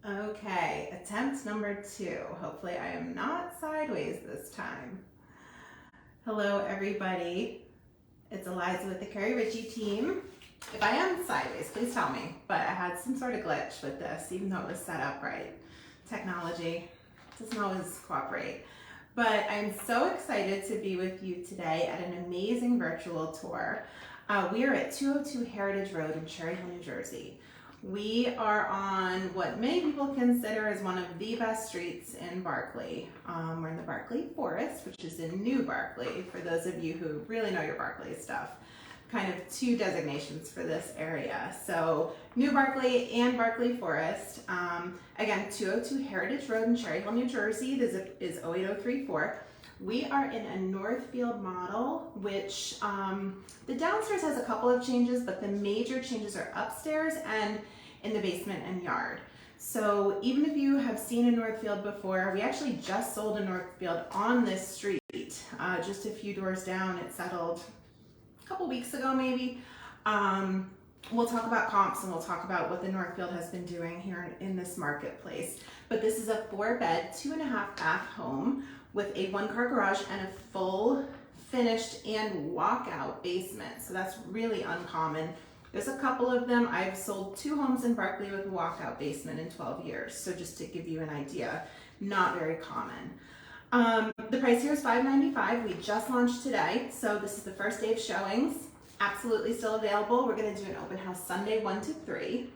Okay, attempt number 2. Hopefully I am not sideways this time. Hello everybody, it's Eliza with the Keri Ricci Team. If I am sideways, please tell me, but I had some sort of glitch with this, even though it was set up right. Technology doesn't always cooperate. But I'm so excited to be with you today at an amazing virtual tour. We are at 202 Heritage Road in Cherry Hill, New Jersey. We are on what many people consider as one of the best streets in Barclay. We're in the Barclay Forest, which is in New Barclay, for those of you who really know your Barclay stuff. Kind of 2 designations for this area. So New Barclay and Barclay Forest. Again, 202 Heritage Road in Cherry Hill, New Jersey. This is 08034. We are in a Northfield model, which the downstairs has a couple of changes, but the major changes are upstairs and in the basement and yard. So even if you have seen a Northfield before, we actually just sold a Northfield on this street. Just a few doors down, it settled a couple weeks ago maybe. We'll talk about comps and we'll talk about what the Northfield has been doing here in this marketplace. But this is a 4-bed, 2.5 bath home with a 1-car garage and a full finished and walkout basement. So that's really uncommon. There's a couple of them. I've sold 2 homes in Barclay with a walkout basement in 12 years. So just to give you an idea, not very common. The price here is $595. We just launched today. So this is the first day of showings. Absolutely still available. We're going to do an open house Sunday 1 to 3.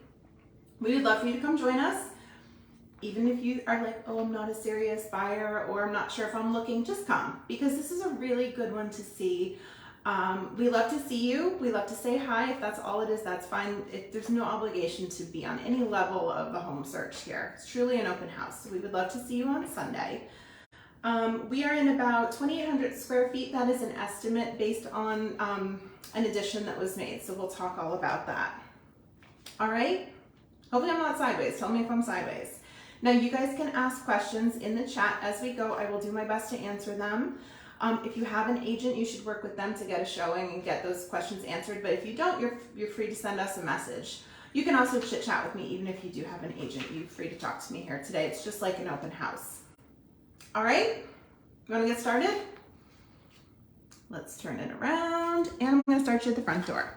We would love for you to come join us. Even if you are like, oh, I'm not a serious buyer, or I'm not sure if I'm looking, just come, because this is a really good one to see. We love to see you. We love to say hi. If that's all it is, that's fine. There's no obligation to be on any level of the home search here. It's truly an open house. So we would love to see you on Sunday. We are in about 2,800 square feet. That is an estimate based on an addition that was made. So we'll talk all about that. All right. Hopefully I'm not sideways. Tell me if I'm sideways. Now you guys can ask questions in the chat as we go. I will do my best to answer them. If you have an agent, you should work with them to get a showing and get those questions answered. But if you don't, you're free to send us a message. You can also chit chat with me even if you do have an agent. You're free to talk to me here today. It's just like an open house. All right, you want to get started? Let's turn it around, and I'm going to start you at the front door.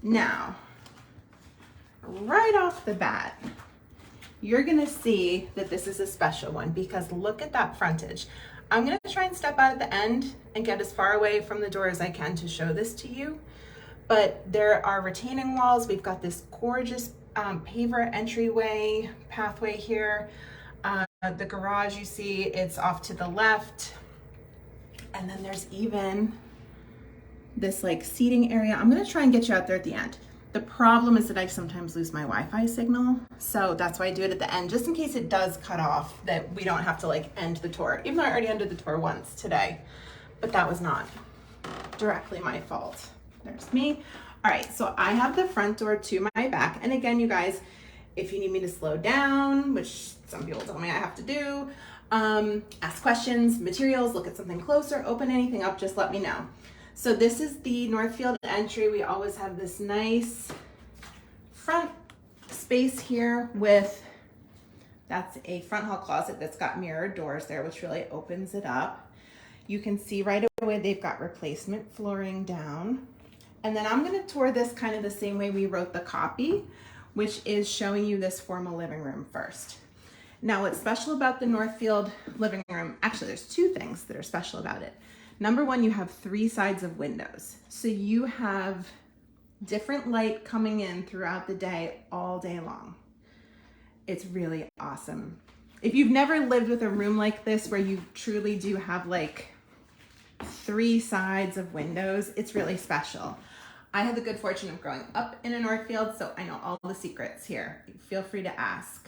Now, right off the bat, you're going to see that this is a special one because look at that frontage. I'm going to try and step out at the end and get as far away from the door as I can to show this to you. But there are retaining walls. We've got this gorgeous paver entryway pathway here. The garage, you see, it's off to the left. And then there's even this like seating area. I'm going to try and get you out there at the end. The problem is that I sometimes lose my Wi-Fi signal. So that's why I do it at the end, just in case it does cut off, that we don't have to like end the tour, even though I already ended the tour once today, but that was not directly my fault. There's me. All right, so I have the front door to my back. And again, you guys, if you need me to slow down, which some people tell me I have to do, ask questions, materials, look at something closer, open anything up, just let me know. So this is the Northfield entry. We always have this nice front space here with, that's a front hall closet that's got mirrored doors there, which really opens it up. You can see right away they've got replacement flooring down. And then I'm gonna tour this kind of the same way we wrote the copy, which is showing you this formal living room first. Now what's special about the Northfield living room, actually there's 2 things that are special about it. Number 1, you have 3 sides of windows. So you have different light coming in throughout the day, all day long. It's really awesome. If you've never lived with a room like this where you truly do have like 3 sides of windows, it's really special. I had the good fortune of growing up in a Northfield, so I know all the secrets here. Feel free to ask.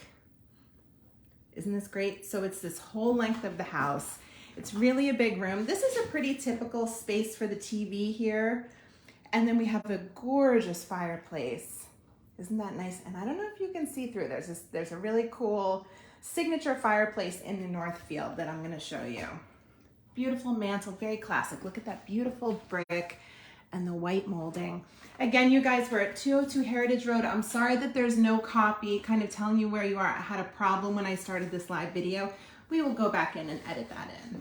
Isn't this great? So it's this whole length of the house. It's really a big room. This is a pretty typical space for the TV here. And then we have a gorgeous fireplace. Isn't that nice? And I don't know if you can see through. There's a really cool signature fireplace in the Northfield that I'm going to show you. Beautiful mantle, very classic. Look at that beautiful brick and the white molding. Again, you guys, we're at 202 Heritage Road. I'm sorry that there's no copy kind of telling you where you are. I had a problem when I started this live video. We will go back in and edit that in.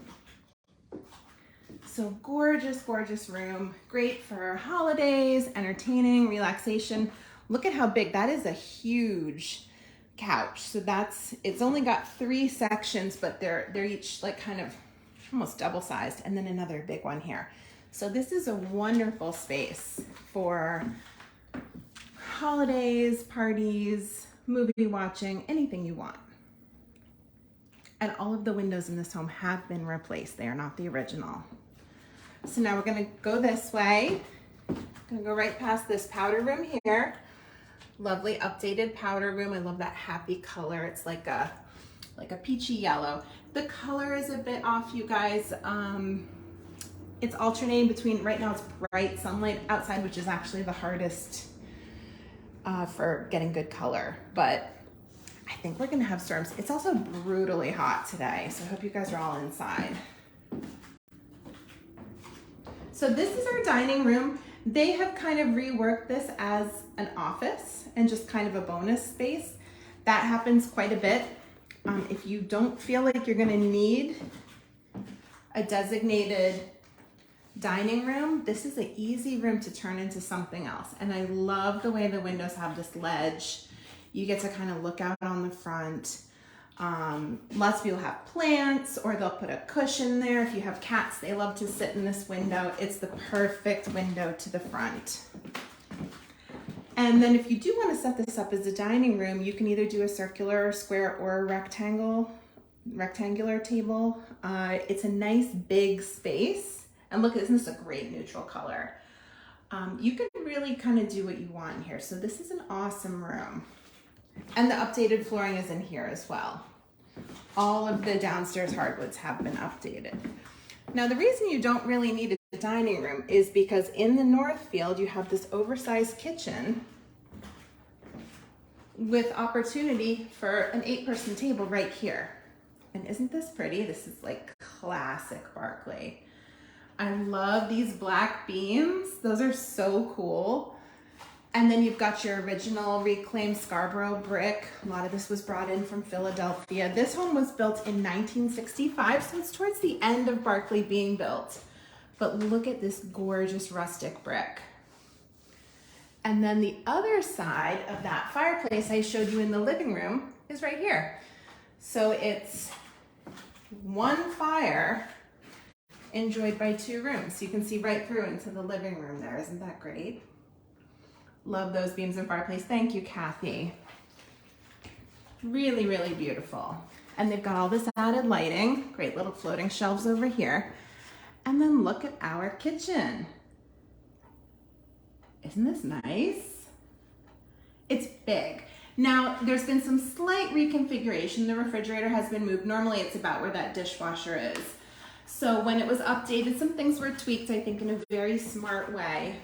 So gorgeous, gorgeous room. Great for holidays, entertaining, relaxation. Look at how big, that is a huge couch. So it's only got 3 sections, but they're each like kind of almost double sized, and then another big one here. So this is a wonderful space for holidays, parties, movie watching, anything you want. And all of the windows in this home have been replaced. They are not the original. So now we're gonna go this way. Gonna go right past this powder room here. Lovely updated powder room. I love that happy color. It's like a peachy yellow. The color is a bit off, you guys. It's alternating between, right now it's bright sunlight outside, which is actually the hardest for getting good color. But I think we're gonna have storms. It's also brutally hot today, so I hope you guys are all inside. So this is our dining room. They have kind of reworked this as an office and just kind of a bonus space. That happens quite a bit. If you don't feel like you're gonna need a designated dining room, this is an easy room to turn into something else. And I love the way the windows have this ledge. You get to kind of look out on the front. Lots of people have plants, or they'll put a cushion there. If you have cats, they love to sit in this window. It's the perfect window to the front. And then if you do want to set this up as a dining room, you can either do a circular, square, or a rectangular table. It's a nice big space. And look, isn't this a great neutral color? You can really kind of do what you want in here. So this is an awesome room. And the updated flooring is in here as well. All of the downstairs hardwoods have been updated. Now, the reason you don't really need a dining room is because in the north field, you have this oversized kitchen with opportunity for an 8-person table right here. And isn't this pretty? This is like classic Barclay. I love these black beams. Those are so cool. And then you've got your original reclaimed Scarborough brick. A lot of this was brought in from Philadelphia. This home was built in 1965, so it's towards the end of Barclay being built. But look at this gorgeous rustic brick. And then the other side of that fireplace I showed you in the living room is right here. So it's one fire enjoyed by 2 rooms. So you can see right through into the living room there. Isn't that great? Love those beams and fireplace. Thank you, Kathy. Really, really beautiful. And they've got all this added lighting. Great little floating shelves over here. And then look at our kitchen. Isn't this nice? It's big. Now, there's been some slight reconfiguration. The refrigerator has been moved. Normally, it's about where that dishwasher is. So when it was updated, some things were tweaked, I think, in a very smart way.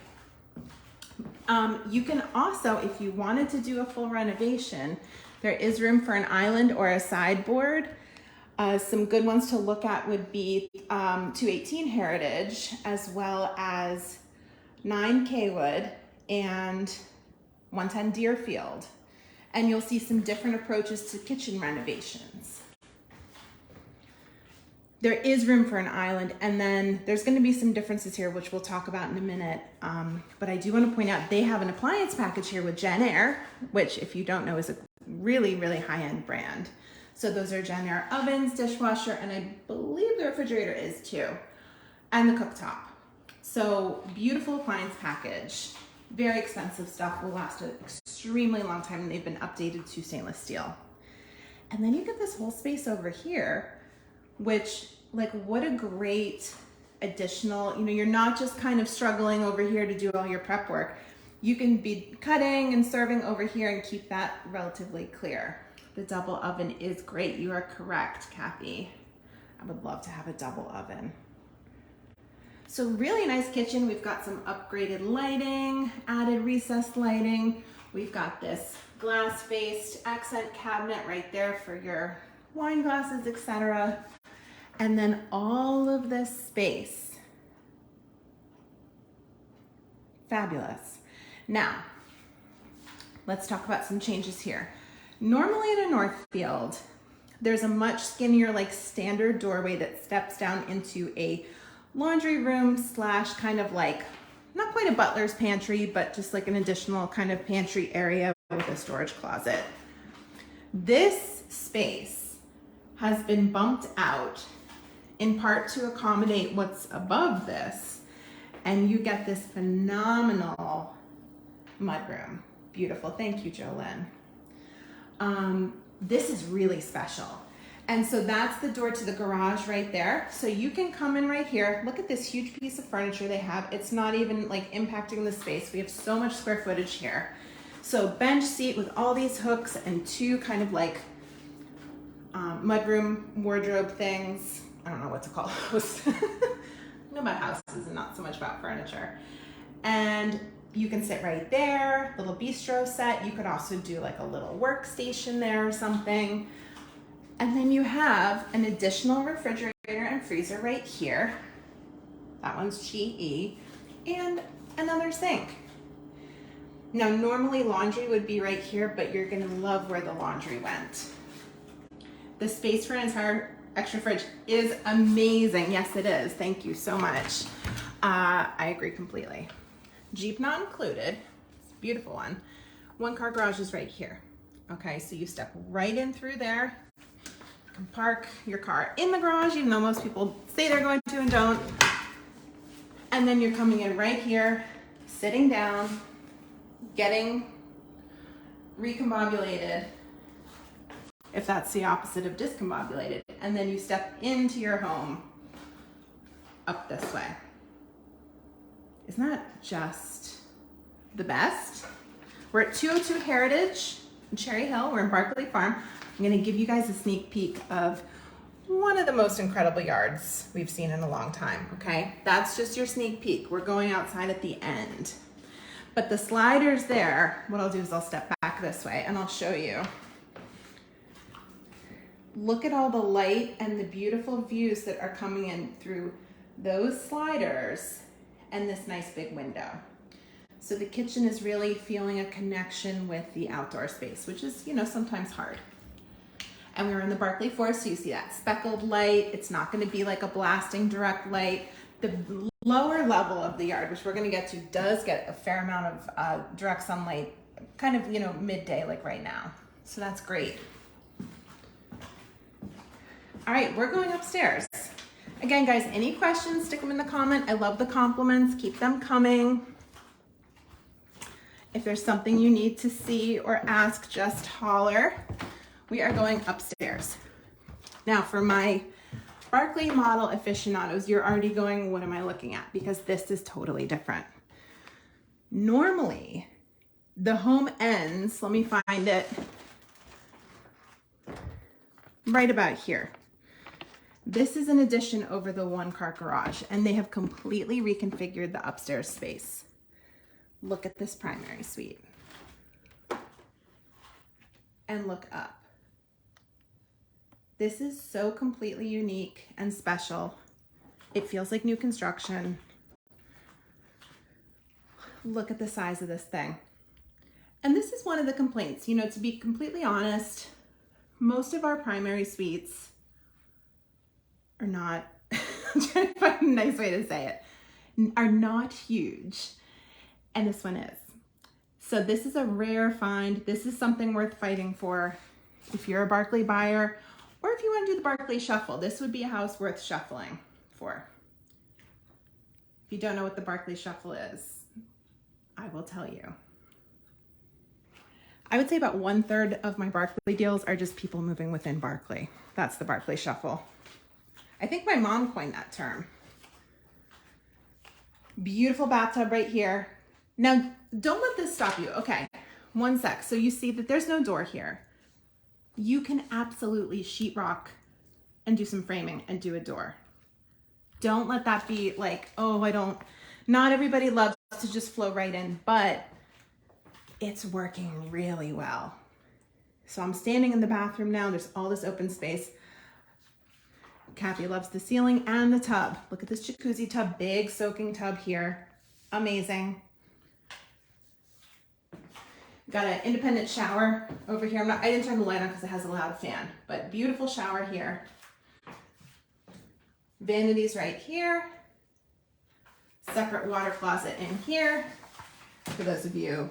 You can also, if you wanted to do a full renovation, there is room for an island or a sideboard. Some good ones to look at would be 218 Heritage, as well as 9 Kaywood and 110 Deerfield. And you'll see some different approaches to kitchen renovations. There is room for an island, and then there's going to be some differences here, which we'll talk about in a minute. But I do want to point out they have an appliance package here with JennAir, which, if you don't know, is a really, really high-end brand. So those are JennAir ovens, dishwasher, and I believe the refrigerator is too, and the cooktop. So beautiful appliance package. Very expensive stuff, will last an extremely long time, and they've been updated to stainless steel. And then you get this whole space over here, which, like, what a great additional, you're not just kind of struggling over here to do all your prep work. You can be cutting and serving over here and keep that relatively clear. The double oven is great. You are correct, Kathy. I would love to have a double oven. So really nice kitchen. We've got some upgraded lighting, added recessed lighting. We've got this glass-faced accent cabinet right there for your wine glasses, etc. And then all of this space Fabulous. Now, let's talk about some changes here. Normally in a Northfield, there's a much skinnier, like standard doorway that steps down into a laundry room slash kind of like, not quite a butler's pantry, but just like an additional kind of pantry area with a storage closet. This space has been bumped out in part to accommodate what's above this, and you get this phenomenal mudroom. Beautiful, thank you, Jolene. This is really special. And so that's the door to the garage right there. So you can come in right here. Look at this huge piece of furniture they have. It's not even like impacting the space. We have so much square footage here. So bench seat with all these hooks and two kind of like mudroom wardrobe things. I don't know what to call those. I know about houses and not so much about furniture. And you can sit right there, little bistro set. You could also do like a little workstation there or something. And then you have an additional refrigerator and freezer right here. That one's GE. And another sink. Now, normally laundry would be right here, but you're gonna love where the laundry went. The space for an entire extra fridge is amazing. Yes, it is. Thank you so much. I agree completely. Jeep not included. It's a beautiful one. One car garage is right here. Okay, so you step right in through there. You can park your car in the garage, even though most people say they're going to and don't. And then you're coming in right here, sitting down, getting recombobulated, if that's the opposite of discombobulated. And then you step into your home up this way. Isn't that just the best? We're at 202 Heritage in Cherry Hill. We're in Barclay Farm. I'm gonna give you guys a sneak peek of one of the most incredible yards we've seen in a long time, okay? That's just your sneak peek. We're going outside at the end. But the sliders there, what I'll do is I'll step back this way and I'll show you. Look at all the light and the beautiful views that are coming in through those sliders and this nice big window. So the kitchen is really feeling a connection with the outdoor space, which is, you know, sometimes hard. And we're in the Barclay forest, so you see that speckled light. It's not gonna be like a blasting direct light. The lower level of the yard, which we're gonna get to, does get a fair amount of direct sunlight, kind of, you know, midday like right now. So that's great. All right, we're going upstairs. Again, guys, any questions, stick them in the comment. I love the compliments, keep them coming. If there's something you need to see or ask, just holler. We are going upstairs. Now for my Barclay model aficionados, you're already going, what am I looking at? Because this is totally different. Normally, the home ends, let me find it, right about here. This is an addition over the one car garage, and they have completely reconfigured the upstairs space. Look at this primary suite. And look up. This is so completely unique and special. It feels like new construction. Look at the size of this thing. And this is one of the complaints, you know, to be completely honest, most of our primary suites are not, I'm trying to find a nice way to say it, are not huge. And this one is. So this is a rare find. This is something worth fighting for. If you're a Barclay buyer, or if you want to do the Barclay shuffle, this would be a house worth shuffling for. If you don't know what the Barclay shuffle is, I will tell you. I would say about 1/3 of my Barclay deals are just people moving within Barclay. That's the Barclay shuffle. I think my mom coined that term. Beautiful bathtub right here. Now, don't let this stop you. Okay, one sec. So you see that there's no door here. You can absolutely sheetrock and do some framing and do a door. Don't let that be like, oh, not everybody loves to just flow right in, but it's working really well. So I'm standing in the bathroom now. There's all this open space. Kathy loves the ceiling and the tub. Look at this jacuzzi tub, big soaking tub here. Amazing. Got an independent shower over here. I didn't turn the light on because it has a loud fan, but beautiful shower here. Vanities right here. Separate water closet in here. For those of you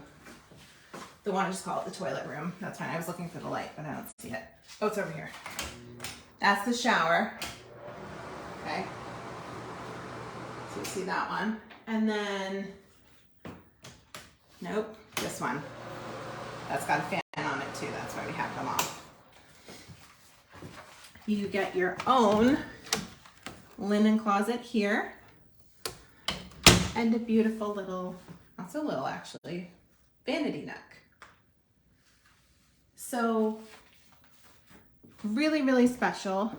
that want to just call it the toilet room, that's fine. I was looking for the light, but I don't see it. Oh, it's over here. That's the shower. Okay. So you see that one. And then, nope, this one. That's got a fan on it too. That's why we have them off. You get your own linen closet here. And a beautiful little, not so little actually, vanity nook. So really, really special.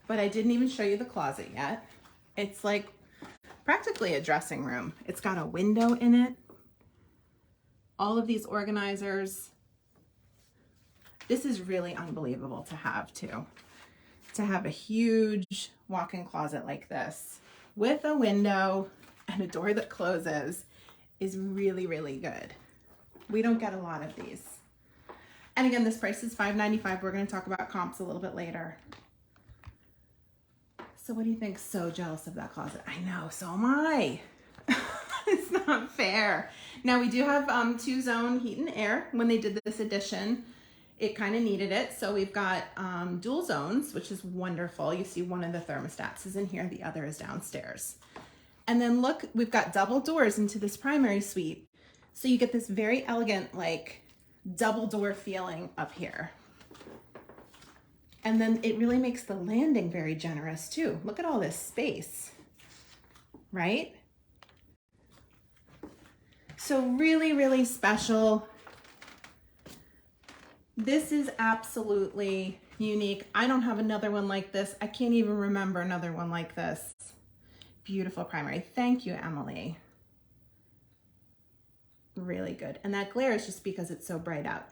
But I didn't even show you the closet yet. It's like practically a dressing room. It's got a window in it. All of these organizers. This is really unbelievable to have too. To have a huge walk-in closet like this with a window and a door that closes is really, really good. We don't get a lot of these. And again, this price is $5.95. We're going to talk about comps a little bit later. So what do you think? So jealous of that closet. I know, so am I. It's not fair. Now we do have 2-zone heat and air. When they did this addition, it kind of needed it. So we've got dual zones, which is wonderful. You see one of the thermostats is in here, the other is downstairs. And then look, we've got double doors into this primary suite. So you get this very elegant, like double door feeling up here. And then it really makes the landing very generous too. Look at all this space, right? So really, really special. This is absolutely unique. I don't have another one like this. I can't even remember another one like this. Beautiful primary. Thank you, Emily. Really good. And that glare is just because it's so bright out.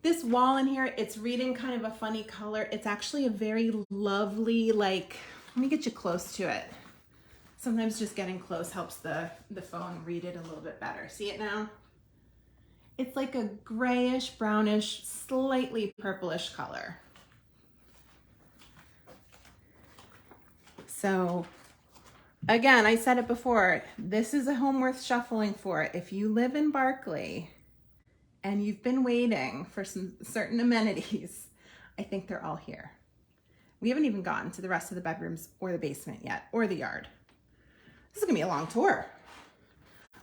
This wall in here, it's reading kind of a funny color. It's actually a very lovely, like, let me get you close to it. Sometimes just getting close helps the phone read it a little bit better. See it now? It's like a grayish, brownish, slightly purplish color. So again, I said it before, this is a home worth shuffling for. If you live in Barclay and you've been waiting for some certain amenities, I think they're all here. We haven't even gotten to the rest of the bedrooms or the basement yet, or the yard. This is gonna be a long tour.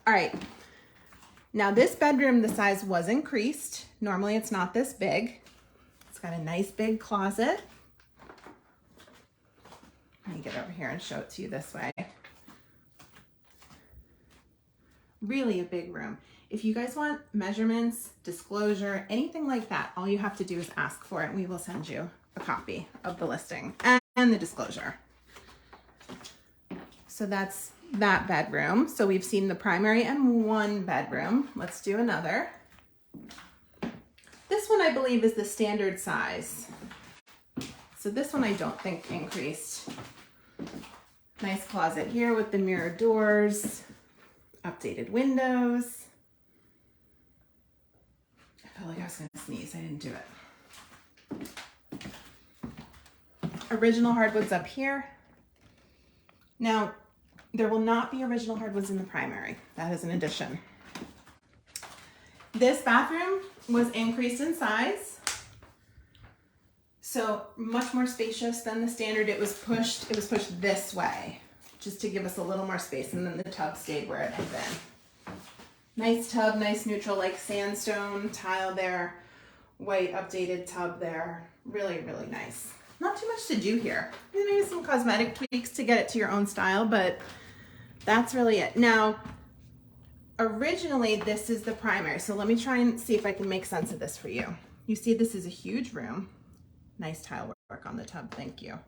All right, now this bedroom, the size was increased. Normally it's not this big. It's got a nice big closet. Let me get over here and show it to you this way. Really a big room. If you guys want measurements, disclosure, anything like that, all you have to do is ask for it and we will send you a copy of the listing and the disclosure. So that's that bedroom. So we've seen the primary and one bedroom. Let's do another. This one I believe is the standard size. So this one I don't think increased. Nice closet here with the mirror doors, updated windows. I felt like I was gonna sneeze, I didn't do it. Original hardwoods up here. Now, there will not be original hardwoods in the primary. That is an addition. This bathroom was increased in size. So much more spacious than the standard. It was pushed this way just to give us a little more space, and then the tub stayed where it had been. Nice tub, nice neutral like sandstone tile there, white updated tub there. Really, really nice. Not too much to do here. Maybe some cosmetic tweaks to get it to your own style, but that's really it. Now, originally this is the primary. So let me try and see if I can make sense of this for you. You see this is a huge room. Nice tile work on the tub, thank you.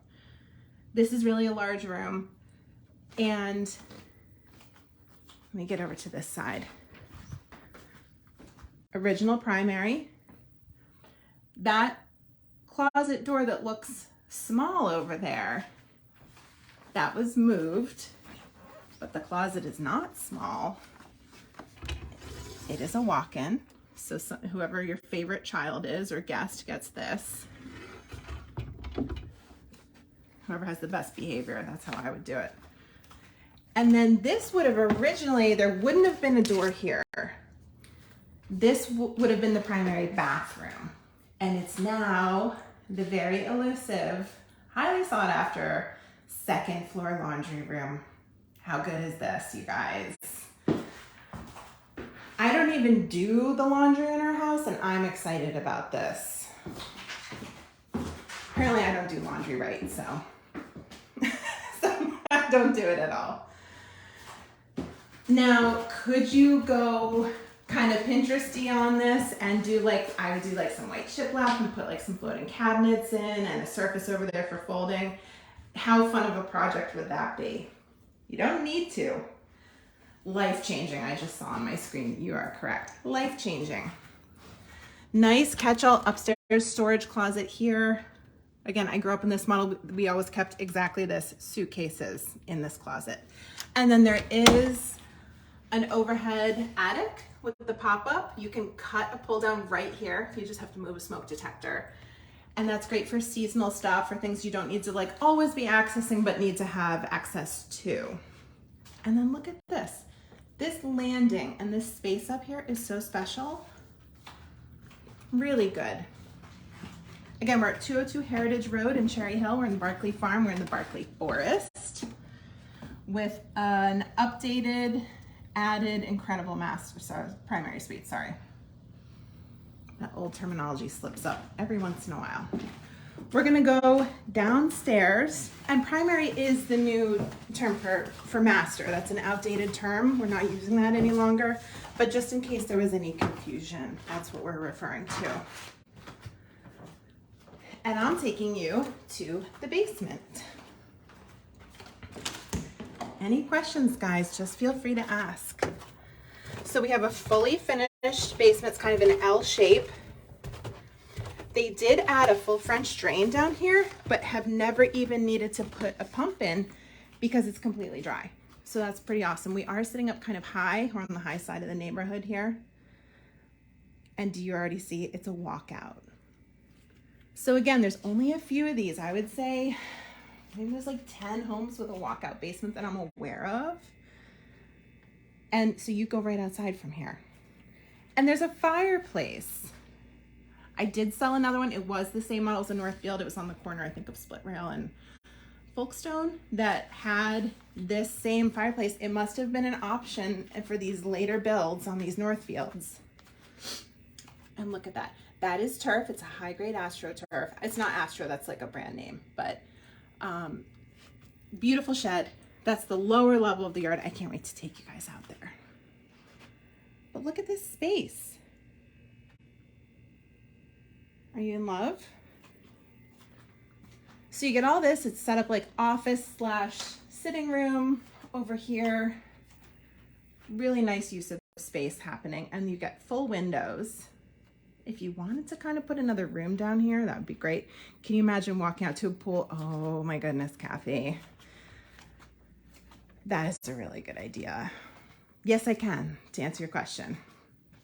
This is really a large room. And let me get over to this side. Original primary. That closet door that looks small over there, that was moved, but the closet is not small. It is a walk-in. So whoever your favorite child is or guest gets this. Whoever has the best behavior, that's how I would do it. And then this would have originally, there wouldn't have been a door here. This would have been the primary bathroom. And it's now the very elusive, highly sought after second floor laundry room. How good is this, you guys? I don't even do the laundry in our house, and I'm excited about this. Apparently I don't do laundry right, so I don't do it at all. Now, could you go kind of Pinteresty on this and do like, I would do like some white shiplap and put like some floating cabinets in and a surface over there for folding. How fun of a project would that be? You don't need to. Life-changing, I just saw on my screen. You are correct. Life-changing. Nice catch-all upstairs storage closet here. Again, I grew up in this model. We always kept exactly this, suitcases in this closet. And then there is an overhead attic with the pop-up. You can cut a pull down right here. You just have to move a smoke detector. And that's great for seasonal stuff or things you don't need to like always be accessing but need to have access to. And then look at this. This landing and this space up here is so special. Really good. Again, we're at 202 Heritage Road in Cherry Hill. We're in the Barclay Farm. We're in the Barclay Forest with an updated, added, incredible primary suite, sorry. That old terminology slips up every once in a while. We're gonna go downstairs, and primary is the new term for master. That's an outdated term. We're not using that any longer, but just in case there was any confusion, that's what we're referring to. And I'm taking you to the basement. Any questions, guys, just feel free to ask. So we have a fully finished basement. It's kind of an L shape. They did add a full French drain down here, but have never even needed to put a pump in because it's completely dry. So that's pretty awesome. We are sitting up kind of high. We're on the high side of the neighborhood here. And do you already see it's a walkout? So again, there's only a few of these. I would say maybe there's like 10 homes with a walkout basement that I'm aware of. And so you go right outside from here. And there's a fireplace. I did sell another one. It was the same model as the Northfield. It was on the corner, I think, of Split Rail and Folkestone that had this same fireplace. It must have been an option for these later builds on these Northfields. And look at that. That is turf. It's a high-grade AstroTurf. It's not Astro, that's like a brand name, but beautiful shed. That's the lower level of the yard. I can't wait to take you guys out there. But look at this space. Are you in love? So you get all this. It's set up like office / sitting room over here. Really nice use of space happening. And you get full windows. If you wanted to kind of put another room down here, that would be great. Can you imagine walking out to a pool? Oh my goodness, Kathy. That is a really good idea. Yes, I can, to answer your question.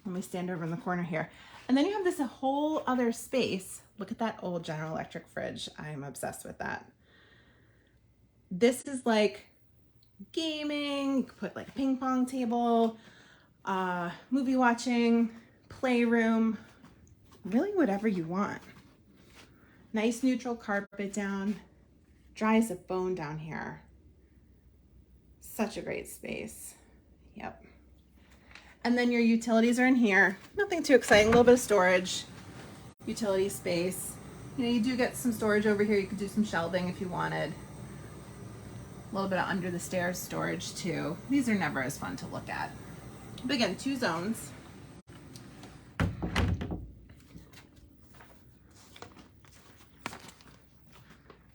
Let me stand over in the corner here. And then you have this whole other space. Look at that old General Electric fridge. I'm obsessed with that. This is like gaming. You could put like a ping pong table, movie watching, playroom, really whatever you want. Nice neutral carpet down, dry as a bone down here. Such a great space. Yep. And then your utilities are in here. Nothing too exciting, a little bit of storage, utility space. You know, you do get some storage over here. You could do some shelving if you wanted. A little bit of under the stairs storage too. These are never as fun to look at. But again, 2 zones.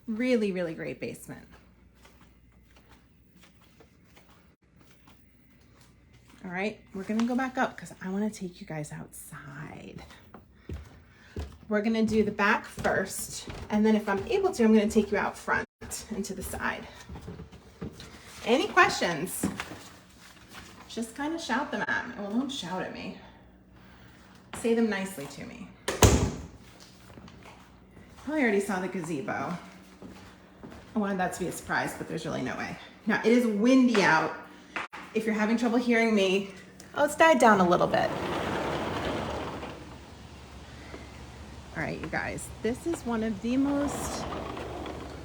Really, really great basement. All right, we're gonna go back up because I wanna take you guys outside. We're gonna do the back first, and then if I'm able to, I'm gonna take you out front and to the side. Any questions? Just kind of shout them at me. Well, don't shout at me. Say them nicely to me. Probably already saw the gazebo. I wanted that to be a surprise, but there's really no way. Now, it is windy out. If you're having trouble hearing me, oh, it's died down a little bit. All right, you guys, this is one of the most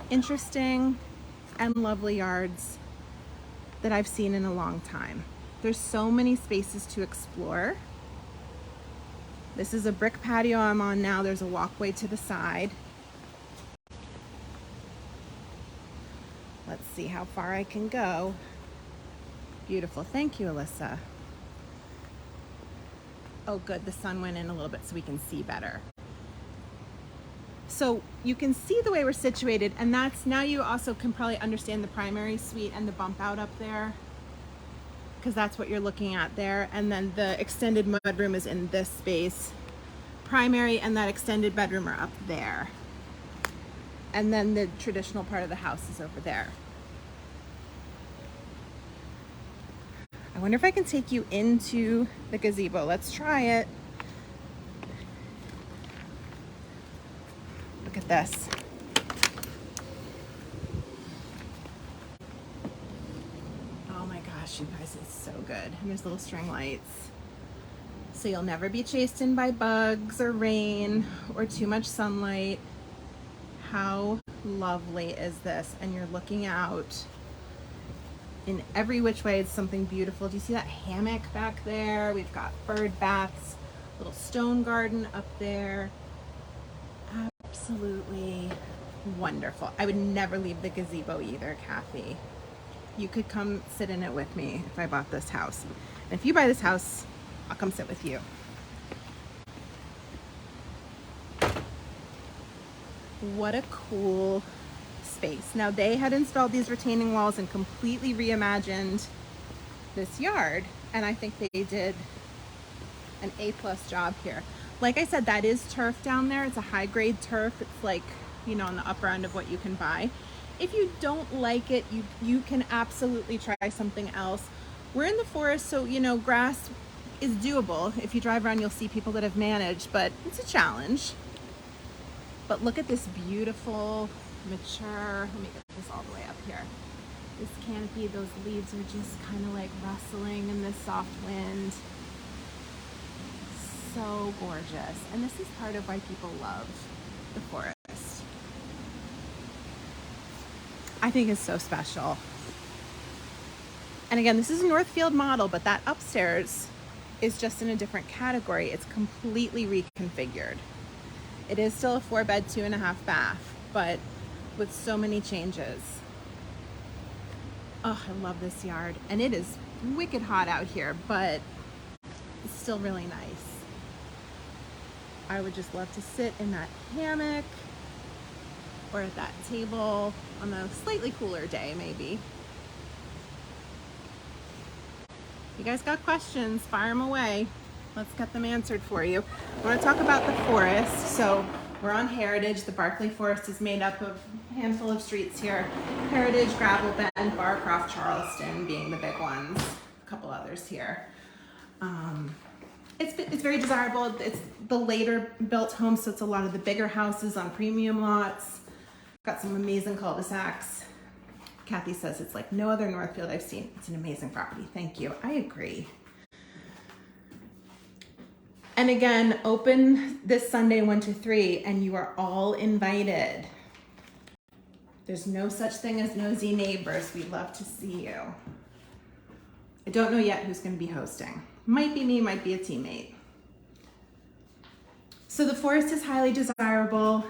interesting and lovely yards that I've seen in a long time. There's so many spaces to explore. This is a brick patio I'm on now. There's a walkway to the side. Let's see how far I can go. Beautiful. Thank you, Alyssa. Oh, good. The sun went in a little bit so we can see better. So you can see the way we're situated, and that's now you also can probably understand the primary suite and the bump out up there, because that's what you're looking at there. And then the extended mudroom is in this space. Primary and that extended bedroom are up there. And then the traditional part of the house is over there. I wonder if I can take you into the gazebo. Let's try it. Look at this. Oh my gosh, you guys, it's so good. And there's little string lights. So you'll never be chased in by bugs or rain or too much sunlight. How lovely is this? And you're looking out in every which way. It's something beautiful. Do you see that hammock back there? We've got bird baths, little stone garden up there. Absolutely wonderful. I would never leave the gazebo either, Kathy. You could come sit in it with me if I bought this house. And if you buy this house, I'll come sit with you. What a cool space. Now, they had installed these retaining walls and completely reimagined this yard, and I think they did an A+ job here. Like I said, that is turf down there. It's a high grade turf. It's like, you know, on the upper end of what you can buy. If you don't like it, you can absolutely try something else. We're in the forest, so, you know, grass is doable. If you drive around, you'll see people that have managed, but it's a challenge. But look at this beautiful, mature, let me get this all the way up here. This canopy, those leaves are just kind of like rustling in this soft wind. So gorgeous. And this is part of why people love the forest. I think it's so special. And again, this is a Northfield model, but that upstairs is just in a different category. It's completely reconfigured. It is still a 4-bed, 2.5 bath, but with so many changes. Oh, I love this yard. And it is wicked hot out here, but it's still really nice. I would just love to sit in that hammock or at that table on a slightly cooler day, maybe. You guys got questions, fire them away. Let's get them answered for you. I want to talk about the forest. So we're on Heritage. The Barclay Forest is made up of a handful of streets here. Heritage, Gravel Bend, Barcroft, Charleston being the big ones. A couple others here. It's very desirable. It's the later built homes, so it's a lot of the bigger houses on premium lots. Got some amazing cul-de-sacs. Kathy says it's like no other Northfield I've seen. It's an amazing property. Thank you. I agree. And again, open this Sunday 1 to 3, and you are all invited. There's no such thing as nosy neighbors. We'd love to see you. I don't know yet who's going to be hosting. Might be me, might be a teammate. So the forest is highly desirable.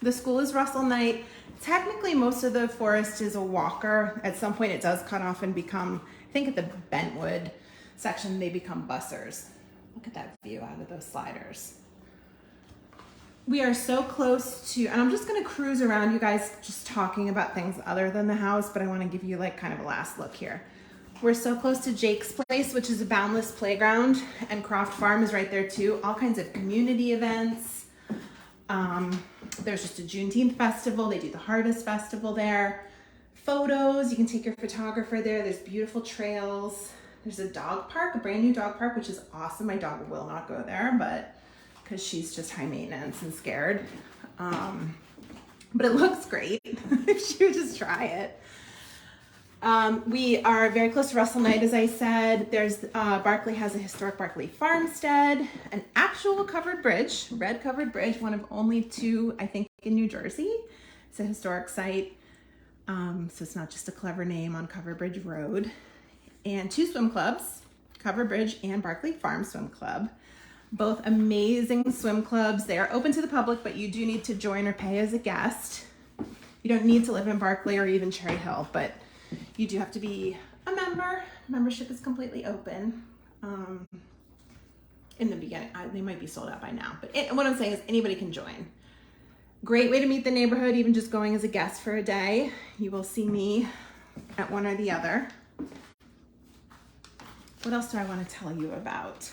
The school is Russell Knight. Technically, most of the forest is a walker. At some point, it does cut off and become, I think at the Bentwood section, they become bussers. Look at that view out of those sliders. We are so close to, and I'm just gonna cruise around you guys just talking about things other than the house, but I wanna give you like kind of a last look here. We're so close to Jake's Place, which is a boundless playground, and Croft Farm is right there too. All kinds of community events. There's just a Juneteenth festival. They do the Harvest Festival there. Photos, you can take your photographer there. There's beautiful trails. There's a dog park, a brand new dog park, which is awesome. My dog will not go there, but because she's just high maintenance and scared. But it looks great if she would just try it. We are very close to Russell Knight, as I said. There's Barclay has a historic Barclay farmstead, an actual covered bridge, red covered bridge, one of only 2, I think, in New Jersey. It's a historic site, so it's not just a clever name on Covered Bridge Road. And 2 swim clubs, Covered Bridge and Barclay Farm Swim Club. Both amazing swim clubs. They are open to the public, but you do need to join or pay as a guest. You don't need to live in Barclay or even Cherry Hill, but you do have to be a member. Membership is completely open. In the beginning, they might be sold out by now, but what I'm saying is anybody can join. Great way to meet the neighborhood, even just going as a guest for a day. You will see me at one or the other. What else do I want to tell you about?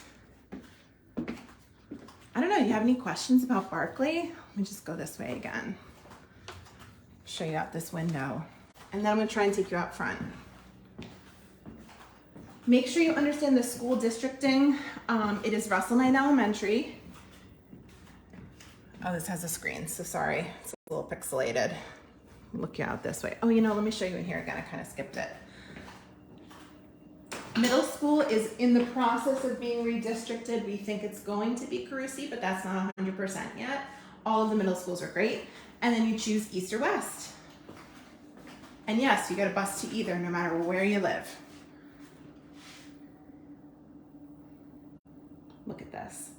I don't know, you have any questions about Barclay? Let me just go this way again. Show you out this window. And then I'm gonna try and take you out front. Make sure you understand the school districting. It is Russell Knight Elementary. Oh, this has a screen, so sorry. It's a little pixelated. Look you out this way. Oh, let me show you in here again. I kind of skipped it. Middle school is in the process of being redistricted. We think it's going to be Carusi, but that's not 100% yet. All of the middle schools are great. And then you choose east or west. And yes, you get a bus to either, no matter where you live. Look at this.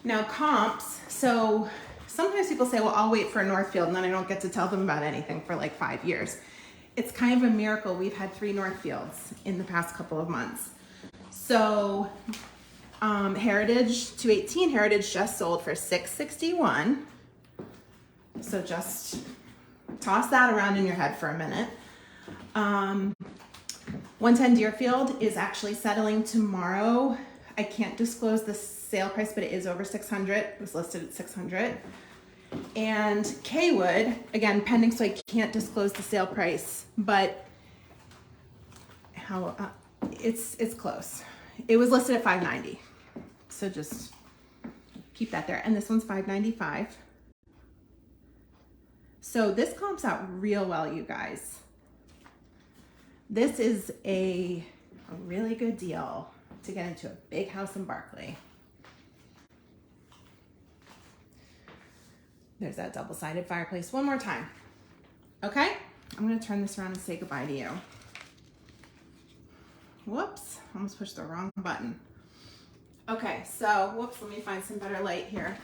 Now comps, so sometimes people say, well, I'll wait for a Northfield and then I don't get to tell them about anything for like 5 years. It's kind of a miracle. We've had 3 Northfields in the past couple of months. So Heritage 218, Heritage just sold for $661. So just toss that around in your head for a minute. 110 Deerfield is actually settling tomorrow. I can't disclose the sale price, but it is over 600. It was listed at 600. And Kaywood, again, pending, so I can't disclose the sale price, but it's close. It was listed at 590. So just keep that there. And this one's 595. So this comps out real well, you guys. This is a really good deal to get into a big house in Barclay. There's that double-sided fireplace. One more time. Okay? I'm gonna turn this around and say goodbye to you. Whoops, almost pushed the wrong button. Okay, so, whoops, let me find some better light here.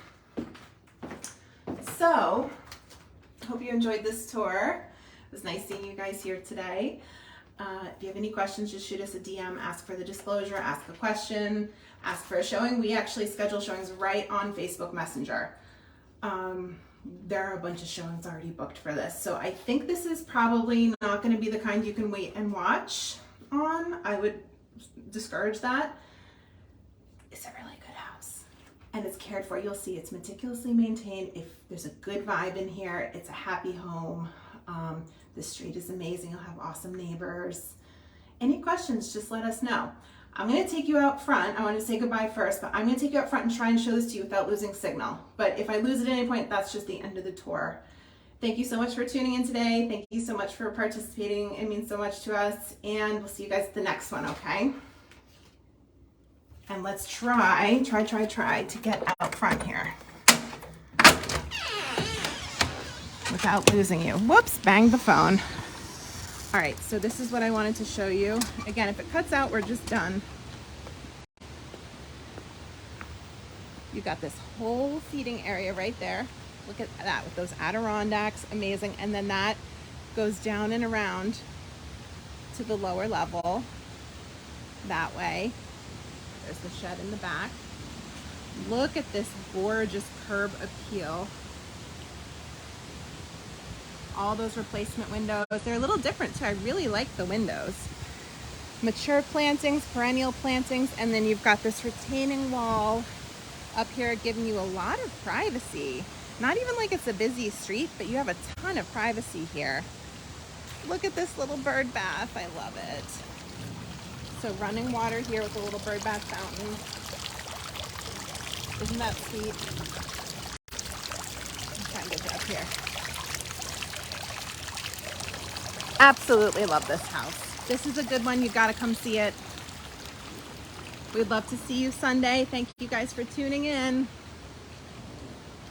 So, hope you enjoyed this tour. It was nice seeing you guys here today. If you have any questions, just shoot us a DM, ask for the disclosure, ask a question, ask for a showing. We actually schedule showings right on Facebook Messenger. There are a bunch of showings already booked for this. So I think this is probably not going to be the kind you can wait and watch on. I would discourage that. It's a really good house and it's cared for. You'll see it's meticulously maintained. If there's a good vibe in here, it's a happy home. The street is amazing. You'll have awesome neighbors. Any questions, just let us know. I'm going to take you out front. I want to say goodbye first, but I'm going to take you out front and try and show this to you without losing signal. But if I lose it at any point, that's just the end of the tour. Thank you so much for tuning in today. Thank you so much for participating. It means so much to us. And we'll see you guys at the next one, okay? And let's try to get out front here without losing you. Whoops, banged the phone. All right, so this is what I wanted to show you. Again, if it cuts out, we're just done. You got this whole seating area right there. Look at that with those Adirondacks, amazing. And then that goes down and around to the lower level that way. There's the shed in the back. Look at this gorgeous curb appeal. All those replacement windows. They're a little different too. I really like the windows. Mature plantings, perennial plantings, and then you've got this retaining wall up here giving you a lot of privacy. Not even like it's a busy street, but you have a ton of privacy here. Look at this little bird bath. I love it. So running water here with a little bird bath fountain. Isn't that sweet? I'm trying to get you up here. Absolutely love this house. This is a good one. You got to come see it. We'd love to see you Sunday. Thank you guys for tuning in.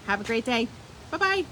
Have a great day. Bye-bye.